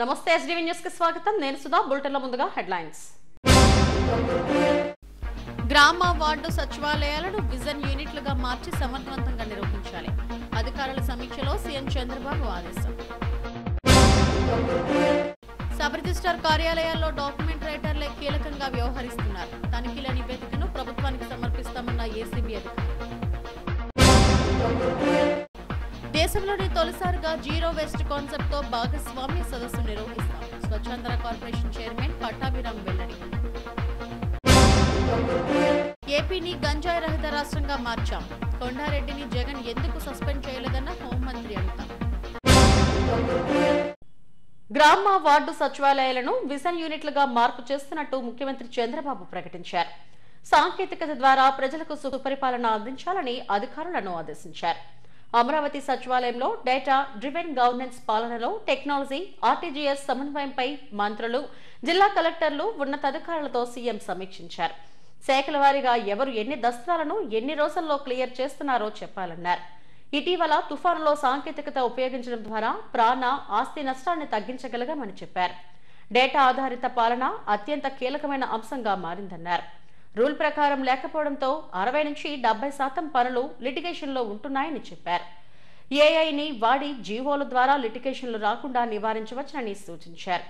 నమస్తే SDV news కి స్వాగతం నేను సుధా బులెటిన్ల ముందుగా హెడ్లైన్స్ గ్రామ వార్డు సచివాలయాలను విజన్ యూనిట్లుగా మార్చి సమర్థవంతంగా నిర్వహించాలి అధికారుల సమీక్షలో సీఎం చంద్రబాబు ఆదేశం సబ్ రిజిస్ట్రార్ కార్యాలయాల్లో డాక్యుమెంట్ రైటర్లే కీలకంగా వ్యవహరిస్తున్నారు తనిఖీల నివేదికను ప్రభుత్వానికి సమర్పిస్తామన్న ఏసీబీ అధికారులు దేశంలోని తొలిసారిగా జీరో వేస్ట్ కాన్సెప్ట్ తో భాగస్వామ్య సదస్సు నిర్వహిస్తాం స్వచ్ఛంద కార్పొరేషన్ చైర్మన్ పట్టాభిరామ్ వెల్లడి ఏపీని గంజాయి రహిత రాష్ట్రంగా మార్చాం కొండారెడ్డిని జగన్ ఎందుకు సస్పెండ్ చేయలేదన్న హోంమంత్రి అనిత గ్రామ వార్డు సచివాలయాలను విజన్ యూనిట్లుగా మార్పు చేస్తున్నట్టు ముఖ్యమంత్రి చంద్రబాబు ప్రకటించారు సాంకేతికత ద్వారా ప్రజలకు సుపరిపాలన అందించాలని అధికారులను ఆదేశించారు అమరావతి సచివాలయంలో డేటా డ్రివెన్ గవర్నెన్స్ పాలనలో టెక్నాలజీ ఆర్టీజీఎస్ సమన్వయంపై మంత్రులు జిల్లా కలెక్టర్లు ఉన్నతాధికారులతో సీఎం సమీక్షించారు శాఖల వారీగా ఎవరు ఎన్ని దస్త్రాలను ఎన్ని రోజుల్లో క్లియర్ చేస్తున్నారో చెప్పాలన్నారు ఇటీవల తుఫానులో సాంకేతికత ఉపయోగించడం ద్వారా ప్రాణ ఆస్తి నష్టాన్ని తగ్గించగలగామని చెప్పారు డేటా ఆధారిత పాలన అత్యంత కీలకమైన అంశంగా మారిందన్నారు రూల్ ప్రకారం లేకపోవడంతో 60 నుంచి 70% పనులు లిటిగేషన్లో ఉంటున్నాయని చెప్పారు ఏఐని వాడి జీవోల ద్వారా లిటిగేషన్లు రాకుండా నివారించవచ్చునని సూచించారు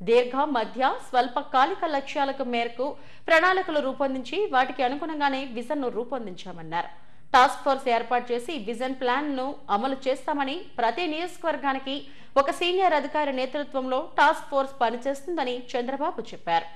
దీర్ఘ మధ్య స్వల్పకాలిక లక్ష్యాలకు మేరకు ప్రణాళికలు రూపొందించి వాటికి అనుగుణంగానే విజన్ను రూపొందించామన్నారు టాస్క్ ఫోర్స్ ఏర్పాటు చేసి విజన్ ప్లాన్ ను అమలు చేస్తామని ప్రతి నియోజకవర్గానికి ఒక సీనియర్ అధికారి నేతృత్వంలో టాస్క్ ఫోర్స్ పనిచేస్తుందని చంద్రబాబు చెప్పారు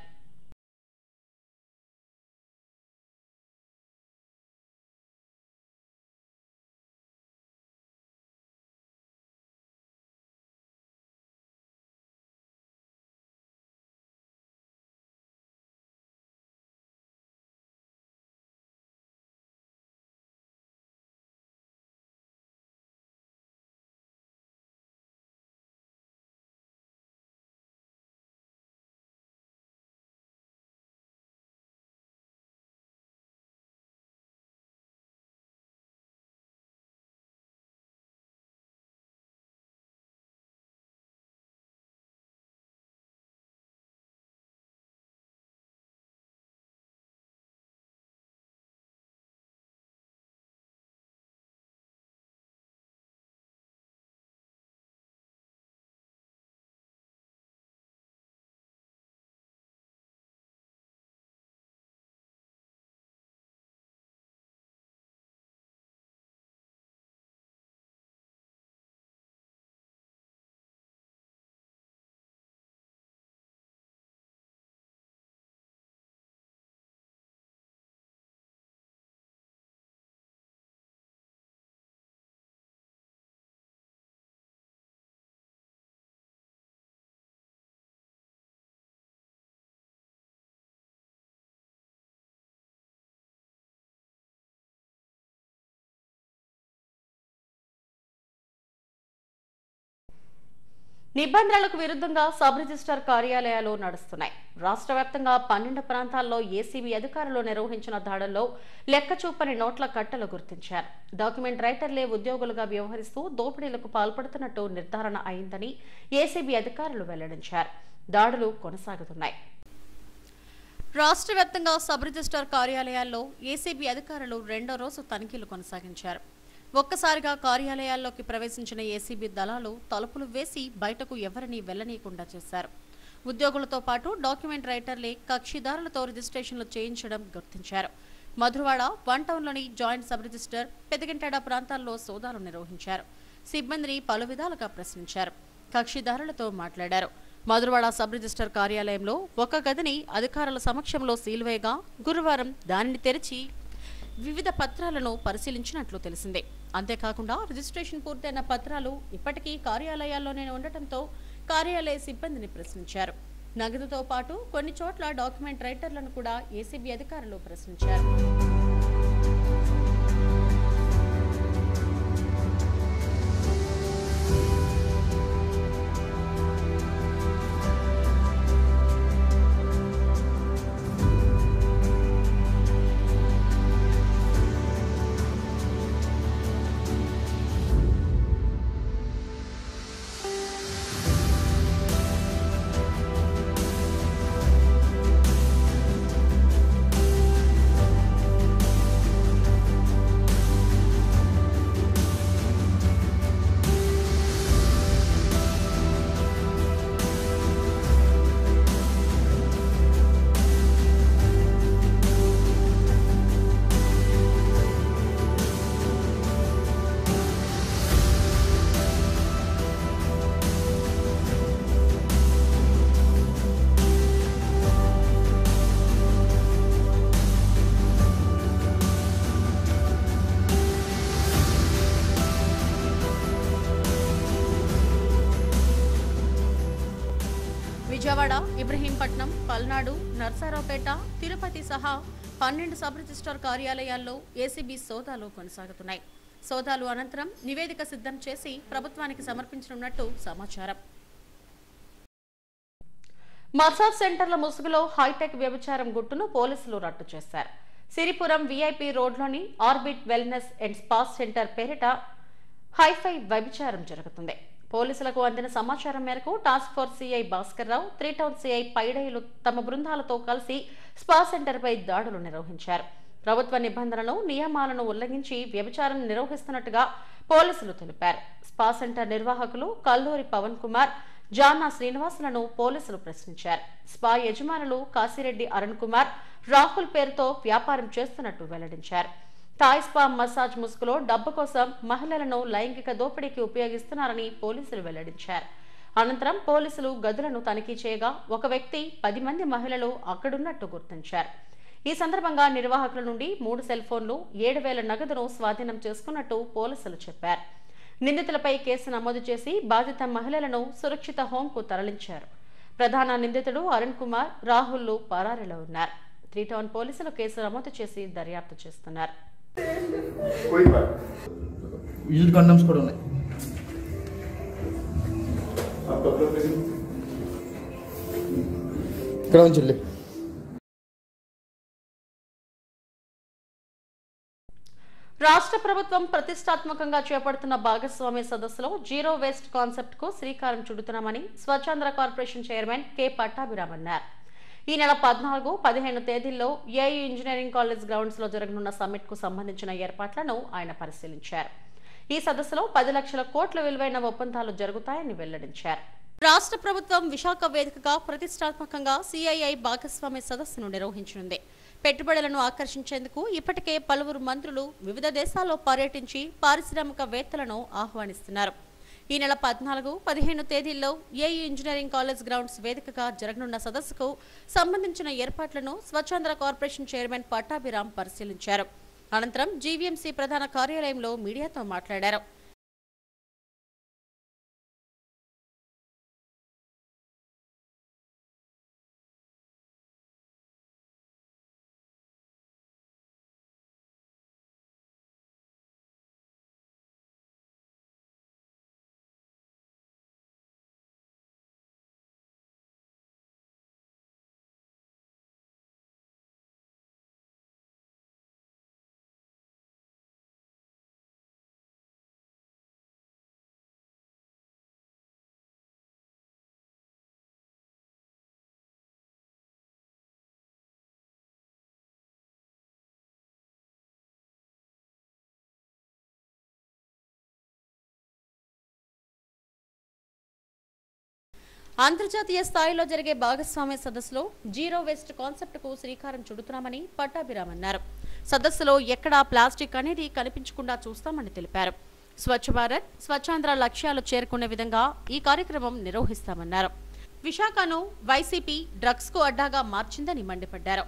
నిబంధనలకు విరుద్ధంగా సబ్ రిజిస్ట్రార్ కార్యాలయాలు నడుస్తున్నాయి రాష్ట్ర వ్యాప్తంగా 12 ప్రాంతాల్లో ఏసీబీ అధికారులు నిర్వహించిన దాడుల్లో లెక్కచూపని నోట్ల కట్టలు గుర్తించారు డాక్యుమెంట్ రైటర్లే ఉద్యోగులుగా వ్యవహరిస్తూ దోపిడీలకు పాల్పడుతున్నట్టు నిర్ధారణ అయిందని ఏసీబీ అధికారులు వెల్లడించారు దాడులు కొనసాగుతున్నాయి రాష్ట్ర వ్యాప్తంగా సబ్ రిజిస్ట్రార్ కార్యాలయాల్లో ఏసీబీ అధికారులు రెండో రోజు తనిఖీలు కొనసాగించారు ఒక్కసారిగా కార్యాలయాల్లోకి ప్రవేశించిన ఏసీబీ దళాలు తలుపులు వేసి బయటకు ఎవరిని వెళ్లనీయకుండా చేశారు ఉద్యోగులతో పాటు డాక్యుమెంట్ రైటర్లే కక్షిదారులతో రిజిస్ట్రేషన్లు చేయించడం గుర్తించారు Madhurawada 1 టౌన్లోని joint sub register Pedagantada ప్రాంతాల్లో సోదాలు నిర్వహించారు సిబ్బందిని పలు విధాలుగా ప్రశ్నించారు కక్షిదారులతో మాట్లాడారు మధురవాడ సబ్ రిజిస్టర్ కార్యాలయంలో ఒక గదిని అధికారుల సమక్షంలో సీల్వేగా గురువారం దానిని తెరిచి వివిధ పత్రాలను పరిశీలించినట్లు తెలిసిందే అంతేకాకుండా రిజిస్ట్రేషన్ పూర్తయిన పత్రాలు ఇప్పటికీ కార్యాలయాల్లోనే ఉండటంతో కార్యాలయ సిబ్బందిని ప్రశ్నించారు నగదుతో పాటు కొన్ని చోట్ల డాక్యుమెంట్ రైటర్లను కూడా ఏసీబీ అధికారులు ప్రశ్నించారు విజయవాడ, ఇబ్రహీంపట్నం, పల్నాడు, నర్సారావుపేట, తిరుపతి సహా 12 సబ్ రిజిస్ట్రార్ కార్యాలయాల్లో ఏసీబీ సోదాలు కొనసాగుతున్నాయి. సోదాలు అనంతరం నివేదిక సిద్ధం చేసి ప్రభుత్వానికి సమర్పించనున్నట్టు సమాచారం. మసాజ్ సెంటర్ల ముసుగులో హైటెక్ వ్యభిచారం గుట్టును పోలీసులు రట్టు చేశారు. సిరిపురం వీఐపీ రోడ్లోని orbit wellness and spa centre పేరిట హైఫై వ్యభిచారం జరుగుతుంది. పోలీసులకు అందిన సమాచారం మేరకు task force CI Bhaskar Rao, 3 town CI Paideyulu తమ బృందాలతో కలిసి స్పా సెంటర్పై దాడులు నిర్వహించారు. ప్రభుత్వ నిబంధనలు, నియమాలను ఉల్లంఘించి వ్యభిచారం నిర్వహిస్తున్నట్టుగా పోలీసులు తెలిపారు. స్పా సెంటర్ నిర్వాహకులు కల్లూరి పవన్ కుమార్, జానా శ్రీనివాసులను పోలీసులు ప్రశ్నించారు. స్పా యజమానులు కాశిరెడ్డి అరుణ్ కుమార్, రాహుల్ పేరుతో వ్యాపారం చేస్తున్నట్టు వెల్లడించారు. థాయ్ స్పా మసాజ్ ముసుగులో డబ్బు కోసం మహిళలను లైంగిక దోపిడీకి ఉపయోగిస్తున్నారని పోలీసులు వెల్లడించారు. అనంతరం పోలీసులు గదులను తనిఖీ చేయగా ఒక వ్యక్తి 10 మంది మహిళలు అక్కడున్నట్టు గుర్తించారు. ఈ సందర్భంగా నిర్వాహకుల నుండి 3 సెల్ ఫోన్లు, 7,000 నగదును స్వాధీనం చేసుకున్నట్టు పోలీసులు చెప్పారు. నిందితులపై కేసు నమోదు చేసి బాధిత మహిళలను సురక్షిత హోంకు తరలించారు. ప్రధాన నిందితుడు అరుణ్ కుమార్, రాహుల్ పరారీలో ఉన్నారు. 3 టౌన్ పోలీసులు కేసు నమోదు చేసి దర్యాప్తు చేస్తున్నారు. కండమ్స్ కూడా ఉన్నాయి. ఇక్కడ నుంచి రాష్ట్ర ప్రభుత్వం ప్రతిష్టాత్మకంగా చేపడుతున్న భాగస్వామ్య సదస్సులో జీరో వేస్ట్ కాన్సెప్ట్ కు శ్రీకారం చుడుతున్నామని Swachhandhra corporation chairman K Pattabhiram అన్నారు. ఈ నెల 14, 15 తేదీల్లో ఏయూ ఇంజనీరింగ్ కాలేజ్ గ్రౌండ్స్ లో జరగనున్న సమ్మిట్ కు సంబంధించిన ఏర్పాట్లను ఆయన పరిశీలించారు. ఈ సదస్సులో 10 లక్షల కోట్ల విలువైన ఒప్పందాలు జరుగుతాయని వెల్లడించారు. రాష్ట్ర ప్రభుత్వం విశాఖ వేదికగా ప్రతిష్టాత్మకంగా సిఐఐ భాగస్వామ్య సదస్సును నిర్వహించనుంది. పెట్టుబడులను ఆకర్షించేందుకు ఇప్పటికే పలువురు మంత్రులు వివిధ దేశాల్లో పర్యటించి పారిశ్రామికవేత్తలను ఆహ్వానిస్తున్నారు. ఈ నెల 14, 15 తేదీల్లో ఏయూ ఇంజనీరింగ్ కాలేజ్ గ్రౌండ్స్ వేదికగా జరగనున్న సదస్సుకు సంబంధించిన ఏర్పాట్లను స్వచ్ఛాంధ్ర కార్పొరేషన్ చైర్మన్ పట్టాభిరామ్ పరిశీలించారు. అనంతరం జీవీఎంసీ ప్రధాన కార్యాలయంలో మీడియాతో మాట్లాడారు. అంతర్జాతీయ స్థాయిలో జరిగే భాగస్వామ్య సదస్సులో జీరో వేస్ట్ కాన్సెప్ట్ కు శ్రీకారం చుడుతున్నామని పట్టాభిరామ్ అన్నారు. సదస్సులో ఎక్కడా ప్లాస్టిక్ అనేది కనిపించకుండా చూస్తామని తెలిపారు. స్వచ్ఛ భారత్, స్వచ్ఛాంధ్ర లక్ష్యాలు చేరుకునే విధంగా ఈ కార్యక్రమం నిర్వహిస్తామన్నారు. విశాఖను వైసీపీ డ్రగ్స్ కు అడ్డాగా మార్చిందని మండిపడ్డారు.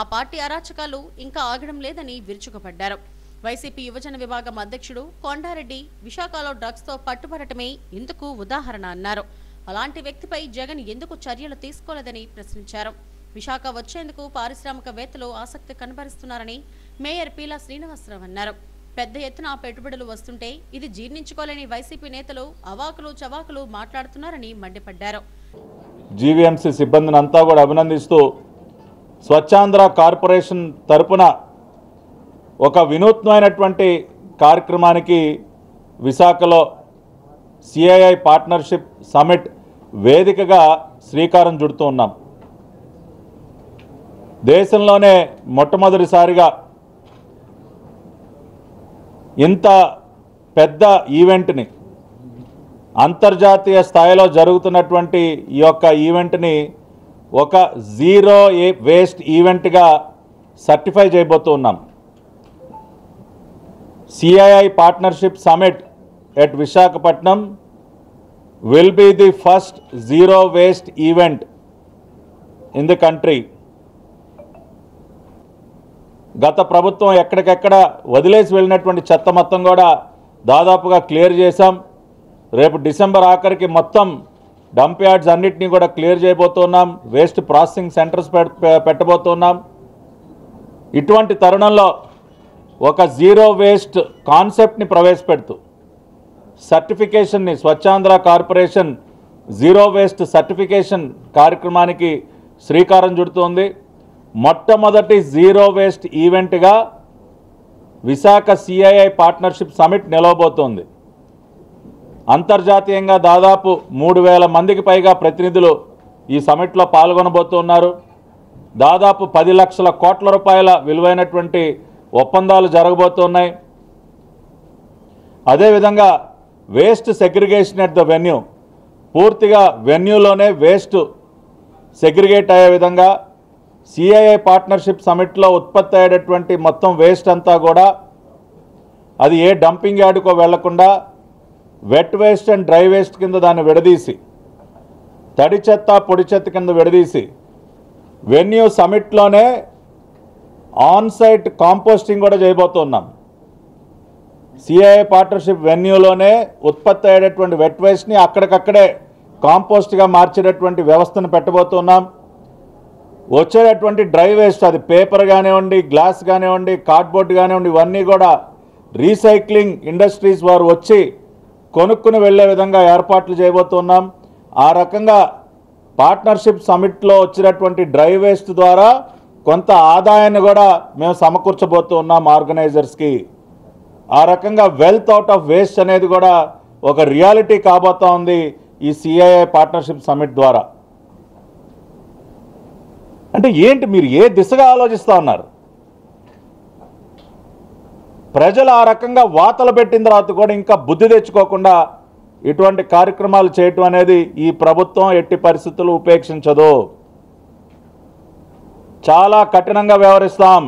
ఆ పార్టీ అరాచకాలు ఇంకా ఆగడం లేదని విరుచుకుపడ్డారు. వైసీపీ యువజన విభాగం అధ్యక్షుడు కొండారెడ్డి విశాఖలో డ్రగ్స్ తో పట్టుబడటమే ఇందుకు ఉదాహరణ అన్నారు. అలాంటి వ్యక్తిపై జగన్ ఎందుకు చర్యలు తీసుకోలేదని ప్రశ్నించారు. విశాఖ వచ్చేందుకు పారిశ్రామికవేత్తలు ఆసక్తి కనబరుస్తున్నారని మేయర్ పీలా శ్రీనివాసరావు అన్నారు. పెద్ద ఎత్తున పెట్టుబడులు వస్తుంటే ఇది జీర్ణించుకోలేని వైసీపీ నేతలు అవాకులు చవాకులు మాట్లాడుతున్నారని మండిపడ్డారు. జీవీఎంసీ సిబ్బందిని అంతా కూడా అభినందిస్తూ స్వచ్ఛాంధ్ర కార్పొరేషన్ తరపున ఒక వినూత్నమైనటువంటి కార్యక్రమానికి విశాఖలో సిఐఐ పార్ట్నర్షిప్ సమిట్ వేదికగా శ్రీకారం చుడుతూ ఉన్నాం. దేశంలోనే మొట్టమొదటిసారిగా ఇంత పెద్ద ఈవెంట్ని, అంతర్జాతీయ స్థాయిలో జరుగుతున్నటువంటి ఈ యొక్క ఈవెంట్ని ఒక జీరో వేస్ట్ ఈవెంట్గా సర్టిఫై చేయబోతూ ఉన్నాం. CII partnership summit at Visakhapatnam will be the first zero waste event in the country. గత ప్రభుత్వం ఎక్కడికెక్కడ వదిలేసి వెళ్ళినటువంటి చెత్త మొత్తం కూడా దాదాపుగా క్లియర్ చేశాం. రేపు డిసెంబర్ ఆఖరికి మొత్తం డంప్ యార్డ్స్ అన్నిటినీ కూడా క్లియర్ చేయబోతున్నాం, వేస్ట్ ప్రాసెసింగ్ సెంటర్స్ పెట్టబోతున్నాం. ఇటువంటి తరుణంలో ఒక జీరో వేస్ట్ కాన్సెప్ట్ని ప్రవేశపెడుతూ సర్టిఫికేషన్ని Swachhandhra corporation zero waste certification కార్యక్రమానికి శ్రీకారం చుడుతోంది. మొట్టమొదటి జీరో వేస్ట్ ఈవెంట్గా విశాఖ సిఐఐ పార్ట్నర్షిప్ సమిట్ నిలవబోతోంది. అంతర్జాతీయంగా దాదాపు 3,000 మందికి పైగా ప్రతినిధులు ఈ సమిట్లో పాల్గొనబోతున్నారు. దాదాపు 10 లక్షల కోట్ల రూపాయల విలువైనటువంటి ఒప్పందాలు జరగబోతున్నాయి. అదేవిధంగా waste segregation at the venue, పూర్తిగా వెన్యూలోనే వేస్ట్ సెగ్రిగేట్ అయ్యే విధంగా సిఐఐ పార్ట్నర్షిప్ సమిట్లో ఉత్పత్తి అయ్యేటటువంటి మొత్తం వేస్ట్ అంతా కూడా అది ఏ డంపింగ్ యార్డుకో వెళ్లకుండా wet waste and dry waste కింద దాన్ని విడదీసి, తడి చెత్త పొడి చెత్త కింద విడదీసి వెన్యూ సమిట్లోనే ఆన్ సైట్ కాంపోస్టింగ్ కూడా చేయబోతున్నాం. సిఐఐ పార్ట్నర్షిప్ వెన్యూలోనే ఉత్పత్తి అయ్యేటటువంటి వెట్ వేస్ట్ని అక్కడికక్కడే కాంపోస్ట్గా మార్చేటటువంటి వ్యవస్థను పెట్టబోతున్నాం. వచ్చేటటువంటి డ్రై వేస్ట్, అది పేపర్ కానివ్వండి, గ్లాస్ కానివ్వండి, కార్డ్బోర్డ్ కానివ్వండి, ఇవన్నీ కూడా రీసైక్లింగ్ ఇండస్ట్రీస్ వారు వచ్చి కొనుక్కుని వెళ్ళే విధంగా ఏర్పాట్లు చేయబోతున్నాం. ఆ రకంగా పార్ట్నర్షిప్ సమిట్లో వచ్చినటువంటి డ్రై వేస్ట్ ద్వారా కొంత ఆదాయాన్ని కూడా మేము సమకూర్చబోతున్నాం ఆర్గనైజర్స్కి. ఆ రకంగా వెల్త్ అవుట్ ఆఫ్ వేస్ట్ అనేది కూడా ఒక రియాలిటీ కాబోతా ఉంది ఈ సిఐఐ పార్ట్నర్షిప్ సమిట్ ద్వారా. అంటే ఏంటి, మీరు ఏ దిశగా ఆలోచిస్తూ ఉన్నారు? ప్రజలు ఆ రకంగా వాతలు పెట్టిన తర్వాత కూడా ఇంకా బుద్ధి తెచ్చుకోకుండా ఇటువంటి కార్యక్రమాలు చేయటం అనేది ఈ ప్రభుత్వం ఎట్టి పరిస్థితులు ఉపేక్షించదు. చాలా కఠినంగా వ్యవహరిస్తాం.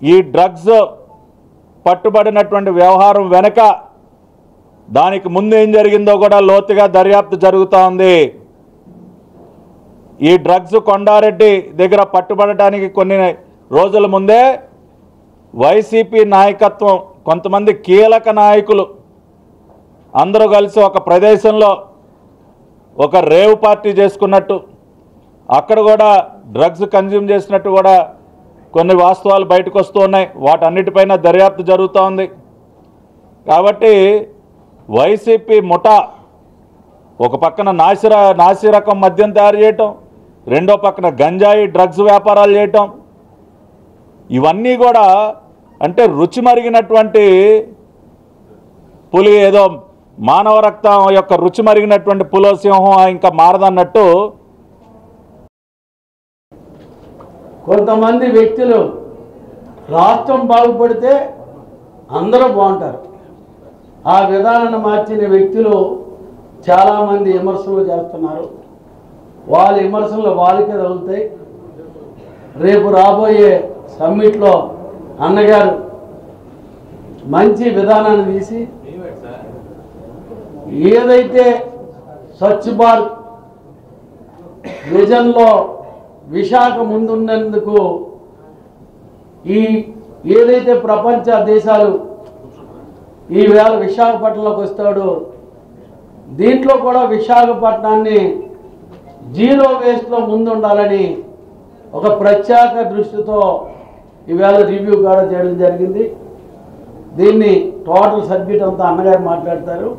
ఈ డ్రగ్స్ పట్టుబడినటువంటి వ్యవహారం వెనక దానికి ముందు ఏం జరిగిందో కూడా లోతుగా దర్యాప్తు జరుగుతూ ఉంది. ఈ డ్రగ్స్ కొండారెడ్డి దగ్గర పట్టుబడటానికి కొన్ని రోజుల ముందే వైసీపీ నాయకత్వం, కొంతమంది కీలక నాయకులు అందరూ కలిసి ఒక ప్రదేశంలో ఒక రేవ్ పార్టీ చేసుకున్నట్టు, అక్కడ కూడా డ్రగ్స్ కన్జ్యూమ్ చేసినట్టు కూడా కొన్ని వాస్తవాలు బయటకు వస్తూ ఉన్నాయి. వాటన్నిటిపైన దర్యాప్తు జరుగుతూ ఉంది. కాబట్టి వైసీపీ ముఠా ఒక పక్కన నాసి రకం మద్యం తయారు చేయటం, రెండో పక్కన గంజాయి డ్రగ్స్ వ్యాపారాలు చేయటం, ఇవన్నీ కూడా అంటే రుచి మరిగినటువంటి పులి, ఏదో మానవ రక్తం యొక్క రుచి మరిగినటువంటి పులో సింహం ఇంకా మారదన్నట్టు కొంతమంది వ్యక్తులు రాష్ట్రం బాగుపడితే అందరూ బాగుంటారు. ఆ విధానాన్ని మార్చిన వ్యక్తులు చాలామంది విమర్శలు చేస్తున్నారు. వాళ్ళ విమర్శలు వాళ్ళకే తగులుతాయి. రేపు రాబోయే సమ్మిట్లో అన్నగారు మంచి విధానాన్ని తీసి ఏదైతే స్వచ్ఛ భారత్ విజన్లో విశాఖ ముందున్నందుకు ఏదైతే ప్రపంచ దేశాలు ఈవేళ విశాఖపట్నంలోకి వస్తాడో దీంట్లో కూడా విశాఖపట్నాన్ని జీరో వేస్ట్లో ముందుండాలని ఒక ప్రత్యేక దృష్టితో ఈవేళ రివ్యూ కూడా చేయడం జరిగింది. దీన్ని టోటల్ సబ్జెక్ట్ అంతా అన్నగారు మాట్లాడతారు.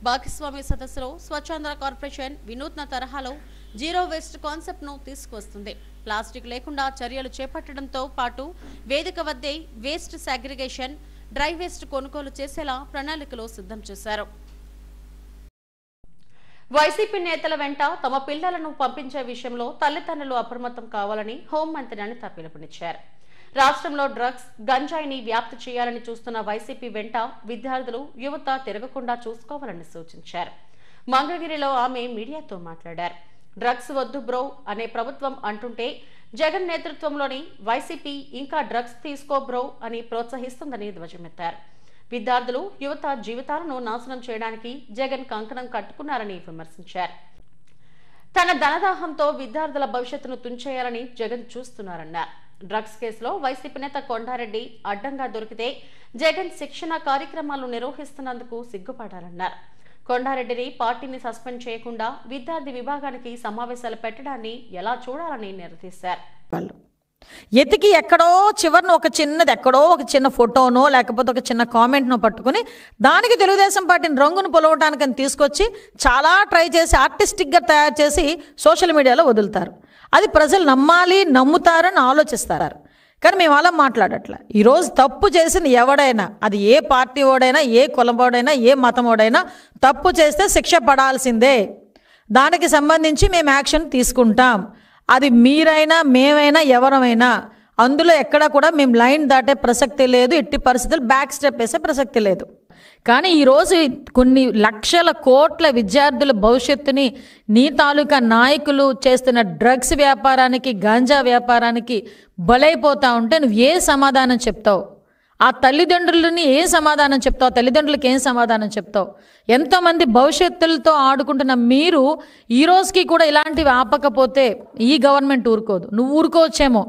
భాగస్వామ్య సదస్సులో స్వచ్ఛాంధ్ర కార్పొరేషన్ వినూత్న తరహాలో జీరో వేస్ట్ కాన్సెప్ట్ ను తీసుకువస్తుంది. ప్లాస్టిక్ లేకుండా చర్యలు చేపట్టడంతో పాటు వేదిక వద్దే వేస్ట్ సాగ్రిగేషన్, డ్రై వేస్ట్ కొనుగోలు చేసేలా ప్రణాళికలు సిద్ధం చేశారు. వైసీపీ నేతల వెంట తమ పిల్లలను పంపించే విషయంలో తల్లిదండ్రులు అప్రమత్తం కావాలని హోంమంత్రి అనిత పిలుపునిచ్చారు. రాష్ట్రంలో డ్రగ్స్, గంజాయిని వ్యాప్తి చేయాలని చూస్తున్న వైసీపీ వెంట విద్యార్థులు, యువత తిరగకుండా చూసుకోవాలని సూచించారు. మంగళగిరిలో ఆమె మీడియాతో మాట్లాడారు. డ్రగ్స్ వద్దు బ్రో అనే ప్రభుత్వం అంటుంటే జగన్ నేతృత్వంలోని వైసీపీ ఇంకా డ్రగ్స్ తీసుకో బ్రో అని ప్రోత్సహిస్తుందని ధ్వజమెత్తారు. విద్యార్థులు, యువత జీవితాలను నాశనం చేయడానికి జగన్ కంకణం కట్టుకున్నారని విమర్శించారు. తన ధనదాహంతో విద్యార్థుల భవిష్యత్తును తుంచేయాలని జగన్ చూస్తున్నారన్నారు. డ్రగ్స్ కేసులో వైసీపీ నేత కొండారెడ్డి అడ్డంగా దొరికితే జగన్ శిక్షణ కార్యక్రమాలు నిర్వహిస్తున్నందుకు సిగ్గుపడాలన్నారు. కొండారెడ్డిని పార్టీని సస్పెండ్ చేయకుండా విద్యార్థి విభాగానికి సమావేశాలు పెట్టడాన్ని ఎలా చూడాలని నిలదీశారు. ఎతికి ఎక్కడో చివరిన ఒక చిన్న ఫోటోనో లేకపోతే ఒక చిన్న కామెంట్నో పట్టుకుని దానికి తెలుగుదేశం పార్టీని రంగును పొలవటానికని తీసుకొచ్చి చాలా ట్రై చేసి ఆర్టిస్టిక్గా తయారు చేసి సోషల్ మీడియాలో వదులుతారు. అది ప్రజలు నమ్మాలి, నమ్ముతారని ఆలోచిస్తారు. కానీ మేము అలా మాట్లాడట్లా. ఈరోజు తప్పు చేసిన ఎవడైనా, అది ఏ పార్టీ ఓడైనా, ఏ కులమోడైనా, ఏ మతం ఓడైనా తప్పు చేస్తే శిక్ష పడాల్సిందే. దానికి సంబంధించి మేము యాక్షన్ తీసుకుంటాం. అది మీరైనా మేమైనా ఎవరమైనా అందులో ఎక్కడ కూడా మేము లైన్ దాటే ప్రసక్తి లేదు. ఎట్టి పరిస్థితులు బ్యాక్ స్టెప్ వేసే ప్రసక్తి లేదు. కానీ ఈరోజు కొన్ని లక్షల కోట్ల విద్యార్థుల భవిష్యత్తుని నీ తాలూకా నాయకులు చేస్తున్న డ్రగ్స్ వ్యాపారానికి, గాంజా వ్యాపారానికి బలైపోతా ఉంటే నువ్వు ఏ సమాధానం చెప్తావు? ఆ తల్లిదండ్రులని ఏం సమాధానం చెప్తావు? తల్లిదండ్రులకి ఏం సమాధానం చెప్తావు? ఎంతోమంది భవిష్యత్తులతో ఆడుకుంటున్న మీరు ఈ రోజుకి కూడా ఇలాంటివి ఆపకపోతే ఈ గవర్నమెంట్ ఊరుకోదు. నువ్వు ఊరుకోవచ్చేమో,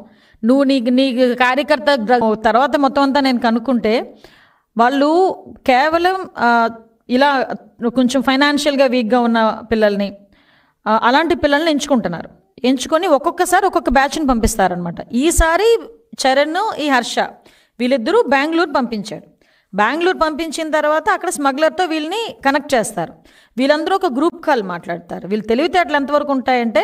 నువ్వు నీ కార్యకర్త తర్వాత మొత్తం అంతా నేను కనుక్కుంటే వాళ్ళు కేవలం ఇలా కొంచెం ఫైనాన్షియల్గా వీక్గా ఉన్న పిల్లల్ని, అలాంటి పిల్లల్ని ఎంచుకొని ఒక్కొక్కసారి ఒక్కొక్క బ్యాచ్ని పంపిస్తారనమాట. ఈసారి చరణ్, ఈ హర్ష వీళ్ళిద్దరూ బెంగళూరు పంపించాడు. బెంగళూరు పంపించిన తర్వాత అక్కడ స్మగ్లర్తో వీళ్ళని కనెక్ట్ చేస్తారు. వీళ్ళందరూ ఒక గ్రూప్ కాల్ మాట్లాడతారు. వీళ్ళు తెలివితేటలు ఎంతవరకు ఉంటాయంటే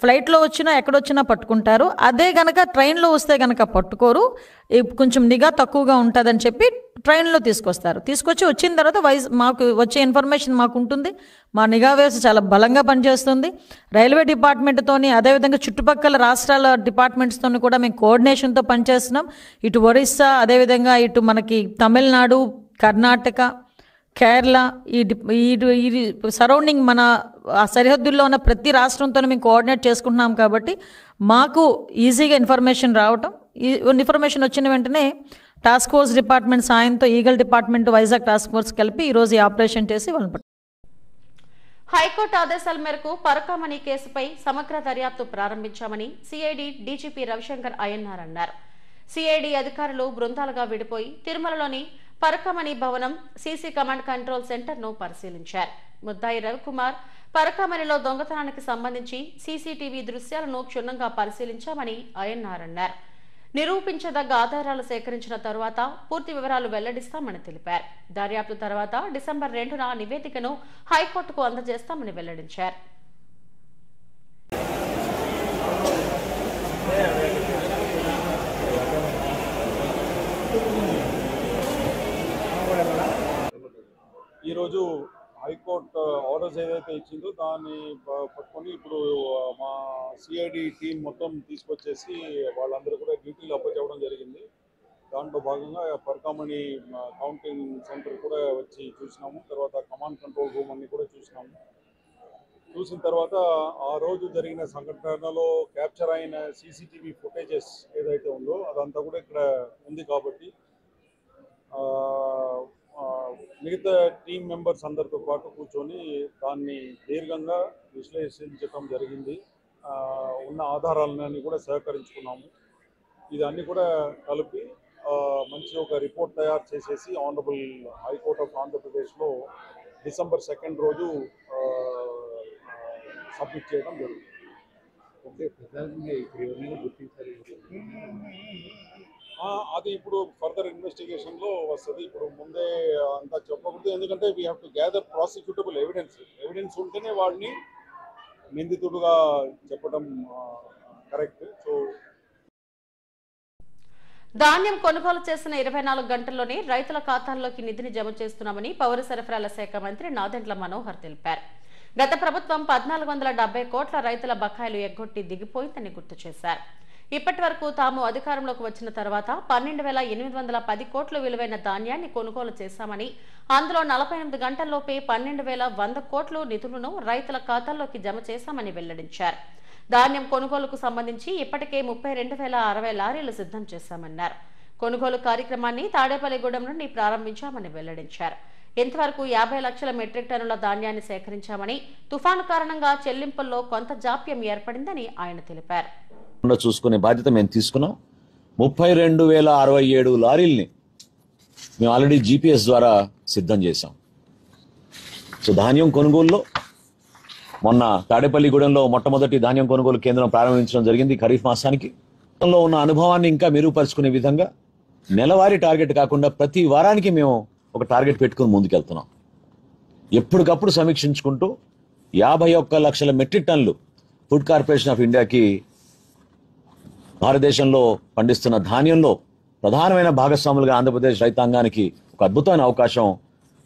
ఫ్లైట్లో వచ్చినా ఎక్కడొచ్చినా పట్టుకుంటారు. అదే కనుక ట్రైన్లో వస్తే కనుక పట్టుకోరు, కొంచెం నిఘా తక్కువగా ఉంటుందని చెప్పి ట్రైన్లో తీసుకొచ్చి వచ్చిన తర్వాత మాకు వచ్చే ఇన్ఫర్మేషన్ మాకు ఉంటుంది. మా నిఘా వ్యవస్థ చాలా బలంగా పనిచేస్తుంది. రైల్వే డిపార్ట్మెంట్తోని, అదేవిధంగా చుట్టుపక్కల రాష్ట్రాల డిపార్ట్మెంట్స్తో కూడా మేము కోఆర్డినేషన్తో పనిచేస్తున్నాం. ఇటు ఒరిస్సా, అదేవిధంగా ఇటు మనకి తమిళనాడు, కర్ణాటక, కేరళ, ఈ సరౌండింగ్ మన సరిహద్దుల్లో ఉన్న ప్రతి రాష్ట్రంతో మేము కోఆర్డినేట్ చేసుకుంటున్నాం. కాబట్టి మాకు ఈజీగా ఇన్ఫర్మేషన్ రావటం, ఈ ఇన్ఫర్మేషన్ వచ్చిన వెంటనే టాస్క్ ఫోర్స్ డిపార్ట్మెంట్ సాయంతో eagle department, Vizag task force కలిపి ఈరోజు ఈ ఆపరేషన్ చేసి వాళ్ళని హైకోర్టు ఆదేశాల మేరకు పరకామణి కేసుపై సమగ్ర దర్యాప్తు ప్రారంభించామని సిఐడి డీజీపీ రవిశంకర్ అయ్యన్నార్ అన్నారు. సిఐడి అధికారులు బృందాలుగా విడిపోయి తిరుమలలోని పరకామణి భవనం సీసీ కమాండ్ కంట్రోల్ సెంటర్ను పరిశీలించారు. ముద్దాయి రవికుమార్ పరకామణిలో దొంగతనానికి సంబంధించి సీసీటీవీ దృశ్యాలను క్షుణ్ణంగా పరిశీలించామని అయ్యన్నార్ అన్నారు. నిరూపించదగ్గ ఆధారాలు సేకరించిన తరువాత పూర్తి వివరాలు వెల్లడిస్తామని తెలిపారు. దర్యాప్తు తర్వాత డిసెంబర్ 2న నివేదికను హైకోర్టుకు అందజేస్తామని వెల్లడించారు. ఈరోజు హైకోర్టు ఆర్డర్స్ ఏదైతే ఇచ్చిందో దాన్ని పట్టుకొని ఇప్పుడు మా సిఐడి టీం మొత్తం తీసుకొచ్చేసి వాళ్ళందరూ కూడా డ్యూటీలు అప్పచెప్పడం జరిగింది. దాంట్లో భాగంగా పరకామణి కౌంటింగ్ సెంటర్ కూడా వచ్చి చూసినాము. తర్వాత కమాండ్ కంట్రోల్ రూమ్ అన్ని కూడా చూసిన తర్వాత ఆ రోజు జరిగిన సంఘటనలో క్యాప్చర్ అయిన సీసీటీవీ ఫుటేజెస్ ఏదైతే ఉందో అదంతా కూడా ఇక్కడ ఉంది. కాబట్టి మిగతా టీం మెంబర్స్ అందరితో పాటు కూర్చొని దాన్ని దీర్ఘంగా విశ్లేషించడం జరిగింది. ఉన్న ఆధారాలన్నీ కూడా సహకరించుకున్నాము. ఇదన్నీ కూడా కలిపి మంచి ఒక రిపోర్ట్ తయారు చేసేసి ఆనరబుల్ హైకోర్ట్ ఆఫ్ ఆంధ్రప్రదేశ్లో డిసెంబర్ 2 రోజు సబ్మిట్ చేయడం జరుగుతుంది. అది ఇప్పుడు ఫర్దర్ ఇన్వెస్టిగేషన్లో వస్తుంది. ఇప్పుడు ముందే అంతా చెప్పకూడదు, ఎందుకంటే we have to gather prosecutable evidence ఉంటేనే వాడిని నిందితుడుగా చెప్పడం కరెక్ట్. సో ధాన్యం కొనుగోలు చేసిన 24 గంటల్లోనే రైతుల ఖాతాల్లోకి నిధిని జమ చేస్తున్నామని పౌర సరఫరాల శాఖ మంత్రి నాదెండ్ల మనోహర్ తెలిపారు. గత ప్రభుత్వం 1470 కోట్ల రైతుల బకాయిలు ఎగ్గొట్టి దిగిపోయిందని గుర్తు చేశారు. ఇప్పటి వరకు తాము అధికారంలోకి వచ్చిన తర్వాత 12,810 కోట్ల విలువైన ధాన్యాన్ని కొనుగోలు చేశామని, అందులో 48 గంటల్లోపే 12,100 కోట్ల నిధులను రైతుల ఖాతాల్లోకి జమ చేశామని వెల్లడించారు. ధాన్యం కొనుగోలుకు సంబంధించి ఇప్పటికే 32,060 లారీలు సిద్ధం చేశామన్నారు. కొనుగోలు కార్యక్రమాన్ని తాడేపల్లిగూడెం నుండి ప్రారంభించామని వెల్లడించారు. ఇంతవరకు 50 లక్షల మెట్రిక్ టన్నుల ధాన్యాన్ని సేకరించామని, తుఫాను కారణంగా చెల్లింపుల్లో కొంత జాప్యం ఏర్పడిందని ఆయన తెలిపారు. చూసుకునే బాధ్యత మేము తీసుకున్నాం. 32,067 లారీల్ని మేము ఆల్రెడీ GPS ద్వారా సిద్ధం చేశాం. సో ధాన్యం కొనుగోలులో మొన్న తాడేపల్లిగూడెంలో మొట్టమొదటి ధాన్యం కొనుగోలు కేంద్రం ప్రారంభించడం జరిగింది ఖరీఫ్ మాసానికి. లో ఉన్న అనుభవాన్ని ఇంకా మెరుగుపరుచుకునే విధంగా నెలవారీ టార్గెట్ కాకుండా ప్రతి వారానికి మేము ఒక టార్గెట్ పెట్టుకుని ముందుకెళ్తున్నాం. ఎప్పటికప్పుడు సమీక్షించుకుంటూ 51 లక్షల మెట్రిక్ టన్నులు ఫుడ్ కార్పొరేషన్ ఆఫ్ ఇండియాకి భారతదేశంలో పండిస్తున్న ధాన్యంలో ప్రధానమైన భాగస్వాములుగా ఆంధ్రప్రదేశ్ రైతాంగానికి ఒక అద్భుతమైన అవకాశం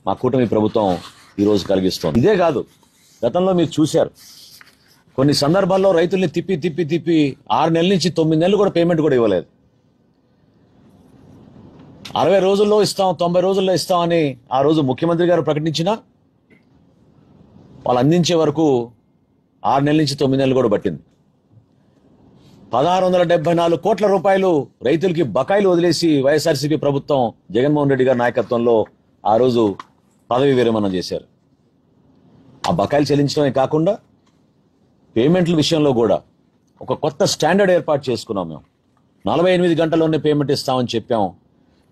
మా కూటమి ప్రభుత్వం ఈరోజు కలిగిస్తోంది. ఇదే కాదు, గతంలో మీరు చూశారు కొన్ని సందర్భాల్లో రైతుల్ని తిప్పి 6 నెలల నుంచి 9 నెలలు కూడా పేమెంట్ కూడా ఇవ్వలేదు. 60 రోజుల్లో ఇస్తాం, 90 రోజుల్లో ఇస్తామని ఆ రోజు ముఖ్యమంత్రి గారు ప్రకటించినా వాళ్ళు అందించే వరకు 6 నెలల నుంచి 9 నెలలు కూడా పట్టింది. 1674 కోట్ల రూపాయలు రైతులకి బకాయిలు వదిలేసి వైఎస్ఆర్సీపీ ప్రభుత్వం జగన్మోహన్ రెడ్డి గారి నాయకత్వంలో ఆ రోజు పదవి విరమణ చేశారు. ఆ బకాయిలు చెల్లించడమే కాకుండా పేమెంట్ల విషయంలో కూడా ఒక కొత్త స్టాండర్డ్ ఏర్పాటు చేసుకున్నాం. మేము 48 గంటల్లోనే పేమెంట్ ఇస్తామని చెప్పాం.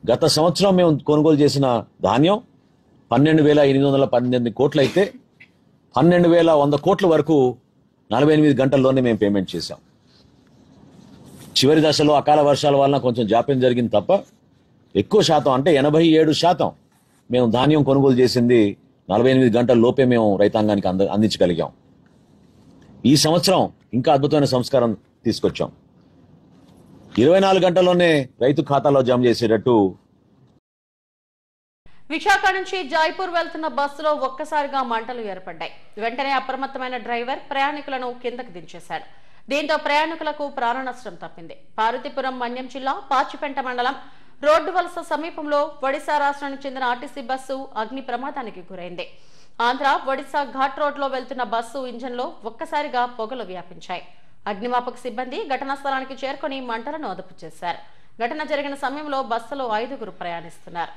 గత సంవత్సరం మేము కొనుగోలు చేసిన ధాన్యం 12,818 కోట్లు అయితే 12,100 కోట్ల వరకు 48 గంటల్లోనే మేము పేమెంట్ చేశాం. చివరి దశలో అకాల వర్షాల వలన కొంచెం జాప్యం జరిగింది తప్ప ఎక్కువ శాతం అంటే 87% మేము ధాన్యం కొనుగోలు చేసింది 48 గంటల లోపే మేము రైతాంగానికి అందించగలిగాం. ఈ సంవత్సరం ఇంకా అద్భుతమైన సంస్కారం తీసుకొచ్చాం. 24 గంటల్లోనే రైతు ఖాతాలో జమ చేసేటట్టు. విశాఖ నుంచి జైపూర్ వెళ్తున్న బస్సులో ఒక్కసారిగా మంటలు ఏర్పడ్డాయి. వెంటనే అప్రమత్తమైన డ్రైవర్ ప్రయాణికులను కిందకు దించేశాడు. దీంతో ప్రయాణికులకు ప్రాణ నష్టం తప్పింది. పార్వతీపురం మన్యం జిల్లా పాచిపెంట మండలం రోడ్డు వలస సమీపంలో ఒడిశా రాష్ట్రానికి చెందిన ఆర్టీసీ బస్సు అగ్ని ప్రమాదానికి గురైంది. ఆంధ్ర ఒడిశా ఘాట్ రోడ్ లో వెళ్తున్న బస్సు ఇంజన్లో ఒక్కసారిగా పొగలు వ్యాపించాయి. అగ్నిమాపక సిబ్బంది ఘటనా స్థలానికి చేరుకుని మంటలను అదుపు చేశారు. ఘటన జరిగిన సమయంలో బస్సులో 5గురు ప్రయాణిస్తున్నారు.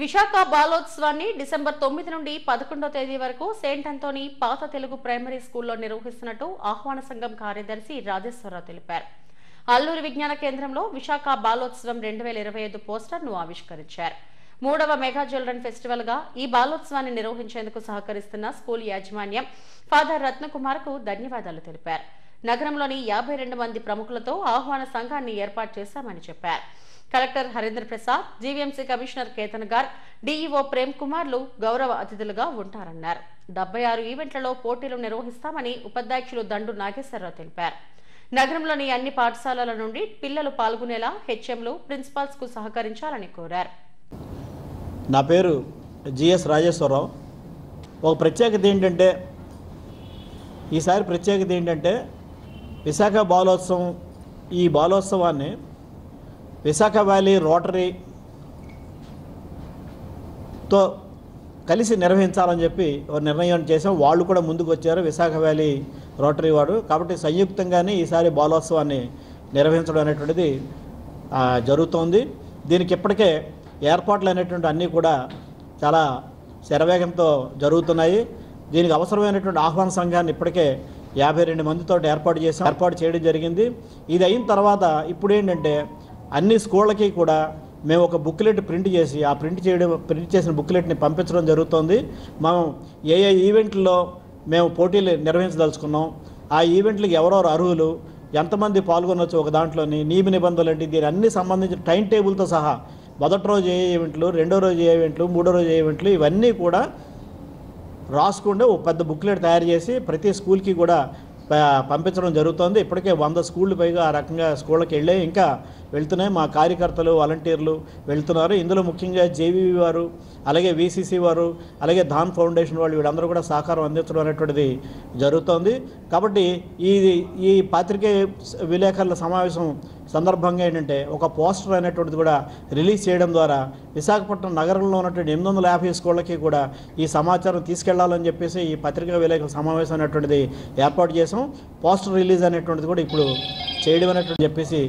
విశాఖ బాలోత్సవాన్ని డిసెంబర్ 9 నుండి 11వ తేదీ వరకు సెయింట్ అంతోనీ పాత తెలుగు ప్రైమరీ స్కూల్లో నిర్వహిస్తున్నట్టు ఆహ్వాన సంఘం కార్యదర్శి రాజేశ్వరరావు తెలిపారు. అల్లూరి విజ్ఞాన కేంద్రంలో విశాఖ బాలోత్సవం 2025 పోస్టర్ను ఆవిష్కరించారు. 3వ మెగా చిల్డ్రన్ ఫెస్టివల్ గా ఈ బాలోత్సవాన్ని నిర్వహించేందుకు సహకరిస్తున్న స్కూల్ యాజమాన్యం ఫాదర్ రత్నకుమార్కు ధన్యవాదాలు తెలిపారు. నగరంలోని 52 మంది ప్రముఖులతో ఆహ్వాన సంఘాన్ని ఏర్పాటు చేశామని చెప్పారు. Collector Harindra Prasad, GVMC commissioner Ketan Garg, DEO Prem కుమార్లు గౌరవ అతిథులుగా ఉంటారన్నారు. 76 ఈవెంట్లలో పోటీలు నిర్వహిస్తామని ఉపాధ్యక్షులు దండు నాగేశ్వరరావు తెలిపారు. నగరంలోని అన్ని పాఠశాలల నుండి పిల్లలు పాల్గొనేలా హెచ్ఎంలు, ప్రిన్సిపాల్స్ కు సహకరించాలని కోరారు. నా పేరు జిఎస్ రాజేశ్వరరావు. ఒక ప్రత్యేకత ఏంటంటే ఈసారి ప్రత్యేకత ఏంటంటే విశాఖ బాలోత్సవం, ఈ బాలోత్సవాన్ని విశాఖ వ్యాలీ రోటరీతో కలిసి నిర్వహించాలని చెప్పి ఒక నిర్ణయం చేసాం. వాళ్ళు కూడా ముందుకు వచ్చారు, విశాఖ వ్యాలీ రోటరీ వాడు. కాబట్టి సంయుక్తంగానే ఈసారి బాలోత్సవాన్ని నిర్వహించడం అనేటువంటిది జరుగుతోంది. దీనికి ఇప్పటికే ఏర్పాట్లు అనేటువంటి అన్నీ కూడా చాలా శరవేగంతో జరుగుతున్నాయి. దీనికి అవసరమైనటువంటి ఆహ్వాన సంఘాన్ని ఇప్పటికే 52 మందితో ఏర్పాటు చేయడం జరిగింది. ఇది అయిన తర్వాత ఇప్పుడు ఏంటంటే అన్ని స్కూళ్ళకి కూడా మేము ఒక బుక్లెట్ ప్రింట్ చేసి ఆ ప్రింట్ చేసిన బుక్లెట్ని పంపించడం జరుగుతోంది. మనం ఏ ఈవెంట్లో మేము పోటీలు నిర్వహించదలుచుకున్నాం, ఆ ఈవెంట్లకు ఎవరెవరు అర్హులు, ఎంతమంది పాల్గొనవచ్చు, ఒక దాంట్లోని నియమ నిబంధనలు ఏంటి, దీని అన్ని సంబంధించిన టైం టేబుల్తో సహా మొదటి రోజు ఏ ఈవెంట్లు, రెండో రోజు ఏ ఈవెంట్లు, మూడో రోజు ఏ ఈవెంట్లు, ఇవన్నీ కూడా రాసుకుంటే ఒక పెద్ద బుక్లెట్ తయారు చేసి ప్రతి స్కూల్కి కూడా పంపించడం జరుగుతుంది. ఇప్పటికే 100 స్కూళ్ళు పైగా ఆ రకంగా స్కూళ్ళకి వెళ్ళాయి, ఇంకా వెళ్తున్నాయి. మా కార్యకర్తలు, వాలంటీర్లు వెళ్తున్నారు. ఇందులో ముఖ్యంగా జేవీవి వారు, అలాగే వీసీసీ వారు, అలాగే ధాన్ ఫౌండేషన్ వాళ్ళు, వీళ్ళందరూ కూడా సహకారం అందించడం అనేటువంటిది జరుగుతోంది. కాబట్టి ఈ పాత్రికేయ విలేకరుల సమావేశం సందర్భంగా ఏంటంటే ఒక పోస్టర్ అనేటువంటిది కూడా రిలీజ్ చేయడం ద్వారా విశాఖపట్నం నగరంలో ఉన్నటువంటి 850 స్కూళ్ళకి కూడా ఈ సమాచారం తీసుకెళ్లాలని చెప్పేసి ఈ పత్రికా విలేకరుల సమావేశం అనేటువంటిది ఏర్పాటు చేసాం. పోస్టర్ రిలీజ్ అనేటువంటిది కూడా ఇప్పుడు చేయడం అనేటువంటి చెప్పేసి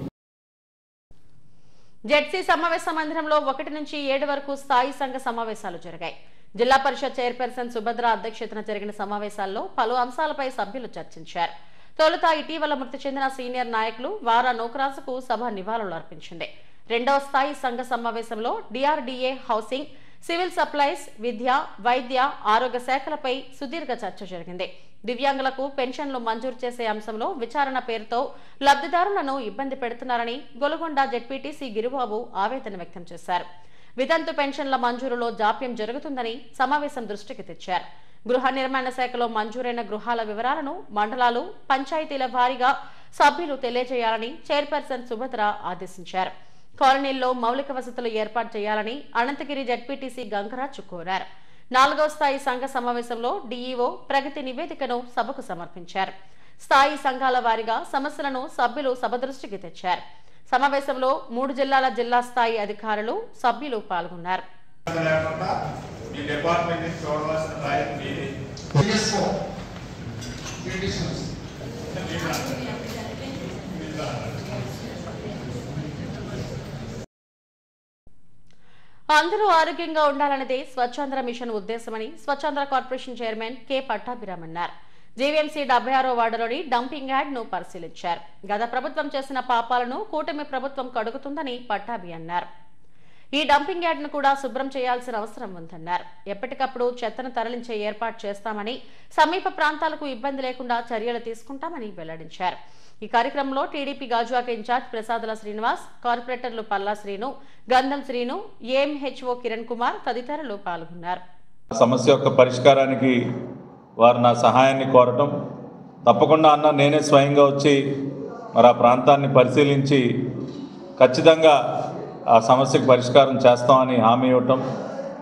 జెడ్సీ సమావేశ మందిరంలో 1 నుంచి 7 వరకు స్థాయి సంఘ సమావేశాలు జరిగాయి. జిల్లా పరిషత్ చైర్పర్సన్ సుభద్ర అధ్యక్షతన జరిగిన సమావేశాల్లో పలు అంశాలపై సభ్యులు చర్చించారు. తొలుత ఇటీవల మృతి చెందిన సీనియర్ నాయకులు వారా నోకరాజుకు సభ నివాళులు అర్పించింది. రెండవ స్థాయి సంఘ సమావేశంలో డిఆర్డీఏ, హౌసింగ్, సివిల్ సప్లైస్, విద్య, వైద్య, ఆరోగ్య శాఖలపై సుదీర్ఘ చర్చ జరిగింది. దివ్యాంగులకు పెన్షన్లు మంజూరు చేసే అంశంలో విచారణ పేరుతో లబ్ధిదారులను ఇబ్బంది పెడుతున్నారని గొలుగొండ జెడ్పీటీసీ గిరిబాబు ఆవేదన వ్యక్తం చేశారు. వితంతు పెన్షన్ల మంజూరులో జాప్యం జరుగుతుందని సమావేశం దృష్టికి తెచ్చారు. గృహ నిర్మాణ శాఖలో మంజూరైన గృహాల వివరాలను మండలాలు, పంచాయతీల వారీగా సభ్యులు తెలియజేయాలని చైర్పర్సన్ సుభద్ర ఆదేశించారు. కాలనీల్లో మౌలిక వసతులు ఏర్పాటు చేయాలని అనంతగిరి జెడ్పీటీసీ గంగరాజు కోరారు. 4వ స్థాయి సంఘ సమావేశంలో డీఈఓ ప్రగతి నివేదికను సభకు సమర్పించారు. స్థాయి సంఘాల వారీగా సమస్యలను సభ్యులు సభ దృష్టికి తెచ్చారు. సమావేశంలో 3 జిల్లాల జిల్లా స్థాయి అధికారులు, సభ్యులు పాల్గొన్నారు. అందరూ ఆరోగ్యంగా ఉండాలన్నదే స్వచ్ఛాంధ్ర మిషన్ ఉద్దేశమని Swachhandhra corporation chairman K Pattabhiram అన్నారు. జీవీఎంసీ 76వ వార్డులోని డంపింగ్ యార్డ్ ను పరిశీలించారు. గత ప్రభుత్వం చేసిన పాపాలను కూటమి ప్రభుత్వం కడుగుతుందని పట్టాభి అన్నారు. ఈ డంపింగ్ యార్డ్ ను కూడా శుభ్రం చేయాల్సిన అవసరం ఉందన్నారు. ఎప్పటికప్పుడు చెత్తను తరలించే ఏర్పాటు చేస్తామని, సమీప ప్రాంతాలకు ఇబ్బంది లేకుండా చర్యలు తీసుకుంటామని వెల్లడించారు. ఈ కార్యక్రమంలో టీడీపీ గాజువాక ఇన్ఛార్జ్ ప్రసాదుల శ్రీనివాస్, కార్పొరేటర్లు పల్లా శ్రీను, గంధం శ్రీను, ఏఎంహెచ్ఓ కిరణ్ కుమార్ తదితరులు పాల్గొన్నారు. సమస్య యొక్క పరిష్కారానికి వారు నా సహాయాన్ని కోరటం, తప్పకుండా అన్న నేనే స్వయంగా వచ్చి మరి ఆ ప్రాంతాన్ని పరిశీలించి ఖచ్చితంగా ఆ సమస్యకు పరిష్కారం చేస్తామని హామీ ఇవ్వటం,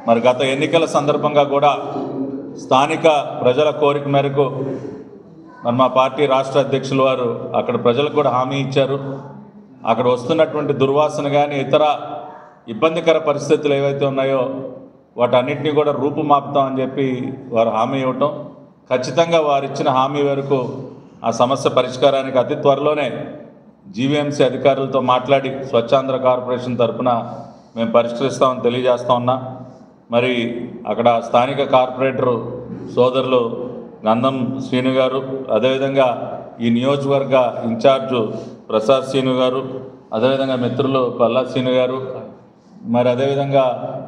మరి గత ఎన్నికల సందర్భంగా కూడా స్థానిక ప్రజల కోరిక మేరకు మరి మా పార్టీ రాష్ట్ర అధ్యక్షులు వారు అక్కడ ప్రజలకు కూడా హామీ ఇచ్చారు. అక్కడ వస్తున్నటువంటి దుర్వాసన కానీ ఇతర ఇబ్బందికర పరిస్థితులు ఏవైతే ఉన్నాయో వాటన్నిటినీ కూడా రూపుమాపుతామని చెప్పి వారు హామీ ఇవ్వటం, ఖచ్చితంగా వారు ఇచ్చిన హామీ వరకు ఆ సమస్య పరిష్కారానికి అతి త్వరలోనే జీవీఎంసీ అధికారులతో మాట్లాడి స్వచ్ఛాంధ్ర కార్పొరేషన్ తరఫున మేము పరిష్కరిస్తామని తెలియజేస్తా ఉన్నా. మరి అక్కడ స్థానిక కార్పొరేటరు సోదరులు గంధం శ్రీను గారు, అదేవిధంగా ఈ నియోజకవర్గ ఇన్ఛార్జు ప్రసాద్ శ్రీను గారు, అదేవిధంగా మిత్రులు పల్లా శ్రీను గారు, మరి అదేవిధంగా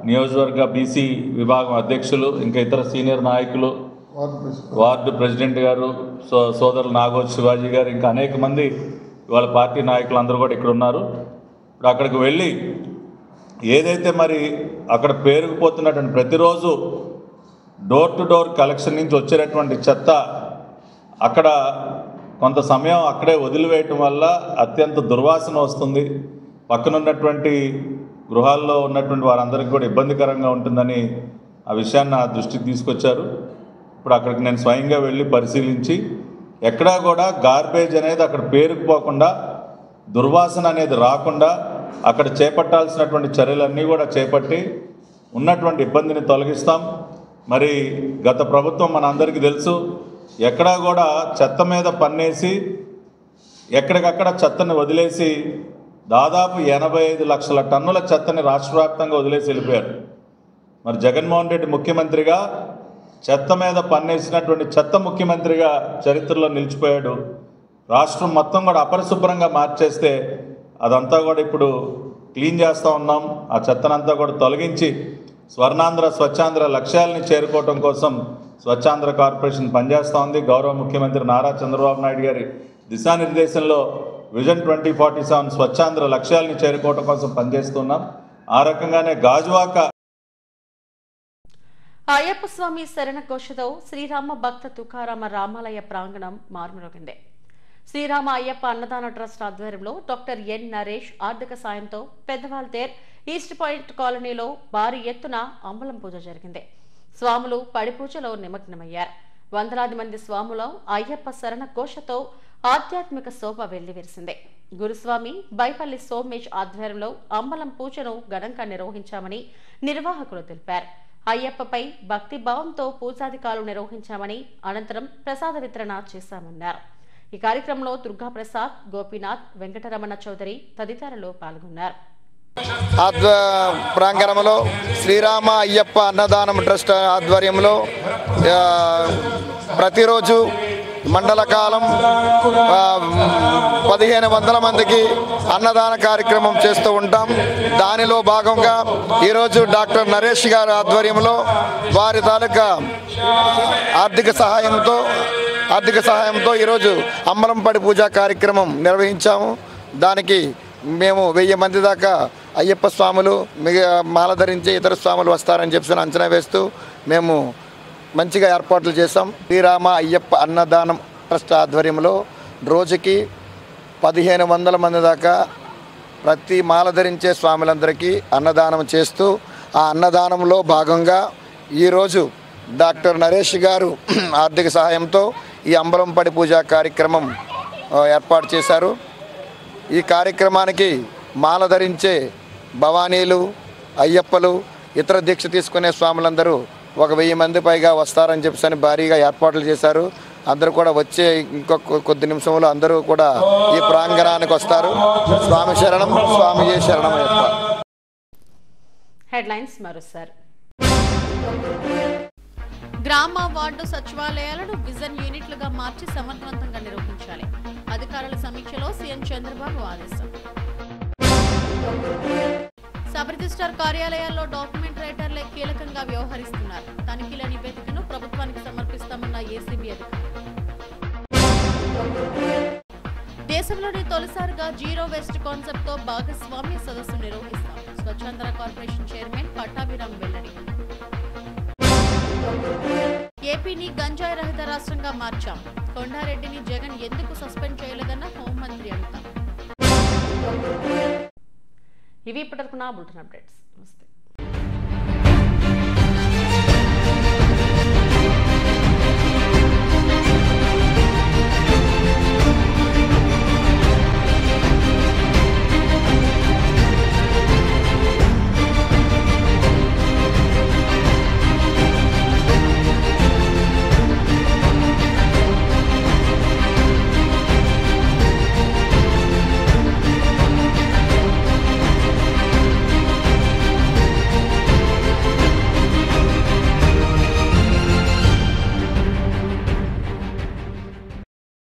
నియోజకవర్గ బీసీ విభాగం అధ్యక్షులు, ఇంకా ఇతర సీనియర్ నాయకులు, వార్డు ప్రెసిడెంట్ గారు, సోదరులు నాగోజు శివాజీ గారు, ఇంకా అనేక మంది ఇవాళ పార్టీ నాయకులు అందరూ కూడా ఇక్కడ ఉన్నారు. ఇప్పుడు అక్కడికి వెళ్ళి ఏదైతే మరి అక్కడ పేరుకుపోతున్నటువంటి ప్రతిరోజు డోర్ టు డోర్ కలెక్షన్ నుంచి వచ్చేటటువంటి చెత్త అక్కడ కొంత సమయం అక్కడే వదిలివేయటం వల్ల అత్యంత దుర్వాసన వస్తుంది. పక్కనున్నటువంటి గృహాల్లో ఉన్నటువంటి వారందరికీ కూడా ఇబ్బందికరంగా ఉంటుందని ఆ విషయాన్ని నా దృష్టికి తీసుకొచ్చారు. ఇప్పుడు అక్కడికి నేను స్వయంగా వెళ్ళి పరిశీలించి ఎక్కడా కూడా గార్బేజ్ అనేది అక్కడ పేరుకుపోకుండా, దుర్వాసన అనేది రాకుండా అక్కడ చేపట్టాల్సినటువంటి చర్యలన్నీ కూడా చేపట్టి ఉన్నటువంటి ఇబ్బందిని తొలగిస్తాం. మరి గత ప్రభుత్వం మన అందరికీ తెలుసు, ఎక్కడా కూడా చెత్త మీద పన్నేసి ఎక్కడికక్కడ చెత్తని వదిలేసి దాదాపు 85 లక్షల టన్నుల చెత్తని రాష్ట్ర వ్యాప్తంగా వదిలేసి వెళ్ళిపోయారు. మరి జగన్మోహన్ రెడ్డి ముఖ్యమంత్రిగా చెత్త మీద పన్నేసినటువంటి చెత్త ముఖ్యమంత్రిగా చరిత్రలో నిలిచిపోయాడు. రాష్ట్రం మొత్తం కూడా అపరిశుభ్రంగా మార్చేస్తే అదంతా కూడా ఇప్పుడు క్లీన్ చేస్తూ ఉన్నాం. ఆ చెత్తనంతా కూడా తొలగించి స్వర్ణాంధ్ర స్వచ్ఛాంధ్ర లక్ష్యాలని చేరుకోవడం కోసం స్వచ్ఛాంధ్ర కార్పొరేషన్ పనిచేస్తూ ఉంది. గౌరవ ముఖ్యమంత్రి నారా చంద్రబాబు నాయుడు గారి దిశానిర్దేశంలో విజన్ 2047 స్వచ్ఛాంధ్ర లక్ష్యాలని చేరుకోవడం కోసం పనిచేస్తున్నాం. ఆ రకంగానే గాజువాక అయ్యప్ప స్వామి శరణ ఘోషతో శ్రీరామ భక్త తుకారామ రామాలయ ప్రాంగణం మార్మరోగింది. శ్రీరామ అయ్యప్ప అన్నదాన ట్రస్ట్ ఆధ్వర్యంలో డాక్టర్ ఎన్ నరేష్ ఆర్థిక సాయంతో పెద్దవాల్తేర్ ఈస్ట్ పాయింట్ కాలనీలో భారీ ఎత్తున అంబలం పూజ జరిగింది. స్వాములు పడిపూజలో నిమగ్నమయ్యారు. వందలాది మంది స్వాములు అయ్యప్ప శరణ ఘోషతో ఆధ్యాత్మిక శోభ వెల్లివిరిసింది. గురుస్వామి బైపల్లి సోమేష్ ఆధ్వర్యంలో అంబలం పూజను ఘనంగా నిర్వహించామని నిర్వాహకులు తెలిపారు. అయ్యప్పపై భక్తి భావంతో పూజాధికారులు నిర్వహించామని, అనంతరం ప్రసాద వితరణ చేశామన్నారు. ఈ కార్యక్రమంలో దుర్గా ప్రసాద్, గోపీనాథ్, వెంకటరమణ చౌదరి తదితరులు పాల్గొన్నారు. ప్రాంగణంలో శ్రీరామ అయ్యప్ప అన్నదానం ట్రస్ట్ ఆధ్వర్యంలో ప్రతిరోజు మండల కాలం 1500 మందికి అన్నదాన కార్యక్రమం చేస్తూ ఉంటాం. దానిలో భాగంగా ఈరోజు డాక్టర్ నరేష్ గారి ఆధ్వర్యంలో వారి తాలూకా ఆర్థిక సహాయంతో ఈరోజు అంబలంపడి పూజా కార్యక్రమం నిర్వహించాము. దానికి మేము 1000 మంది దాకా అయ్యప్ప స్వాములు మాల ధరించే ఇతర స్వాములు వస్తారని చెప్పి అంచనా వేస్తూ మేము మంచిగా ఏర్పాట్లు చేశాం. శ్రీరామ అయ్యప్ప అన్నదానం ట్రస్ట్ ఆధ్వర్యంలో రోజుకి 1500 మంది దాకా ప్రతి మాల ధరించే స్వాములందరికీ అన్నదానం చేస్తూ ఆ అన్నదానంలో భాగంగా ఈరోజు డాక్టర్ నరేష్ గారు ఆర్థిక సహాయంతో ఈ అంబలంపడి పూజా కార్యక్రమం ఏర్పాటు చేశారు. ఈ కార్యక్రమానికి మాల ధరించే భవానీలు, అయ్యప్పలు, ఇతర దీక్ష తీసుకునే స్వాములందరూ 1000 మంది పైగా వస్తారని చెప్పి భారీగా ఏర్పాట్లు చేశారు. అందరూ కూడా వచ్చే ఇంకొక కొద్ది నిమిషంలో అందరూ కూడా ఈ ప్రాంగణానికి వస్తారు. స్వామి శరణం, స్వామియే శరణం అయ్యప్ప. హెడ్లైన్స్ మరోసారి. గ్రామ వార్డు సచివాలయాలను విజన్ యూనిట్లుగా మార్చి సమర్థవంతంగా నిర్వహించాలి. అధికారుల సమీక్షలో సీఎం చంద్రబాబు ఆదేశం. సబ్ రిజిస్ట్రార్ కార్యాలయాల్లో డాక్యుమెంట్ రైటర్లే కీలకంగా వ్యవహరిస్తున్నారు. తనిఖీల నివేదికను ప్రభుత్వానికి సమర్పిస్తామన్న ఏసీబీ అధికారులు. దేశంలోని తొలిసారిగా జీరో వేస్ట్ కాన్సెప్ట్ తో భాగస్వామ్య సదస్సు నిర్వహిస్తాం. స్వచ్ఛంద కార్పొరేషన్ చైర్మన్ పట్టాభిరామ్ వెల్లడి. ఏపీని గంజాయి రహిత రాష్ట్రంగా మార్చాం. కొండారెడ్డిని జగన్ ఎందుకు సస్పెండ్ చేయలేదన్న హోంమంత్రి అడుగుతాం. ఇవి ఇప్పటివరకు నా బులెటిన్ అప్డేట్స్. నమస్తే.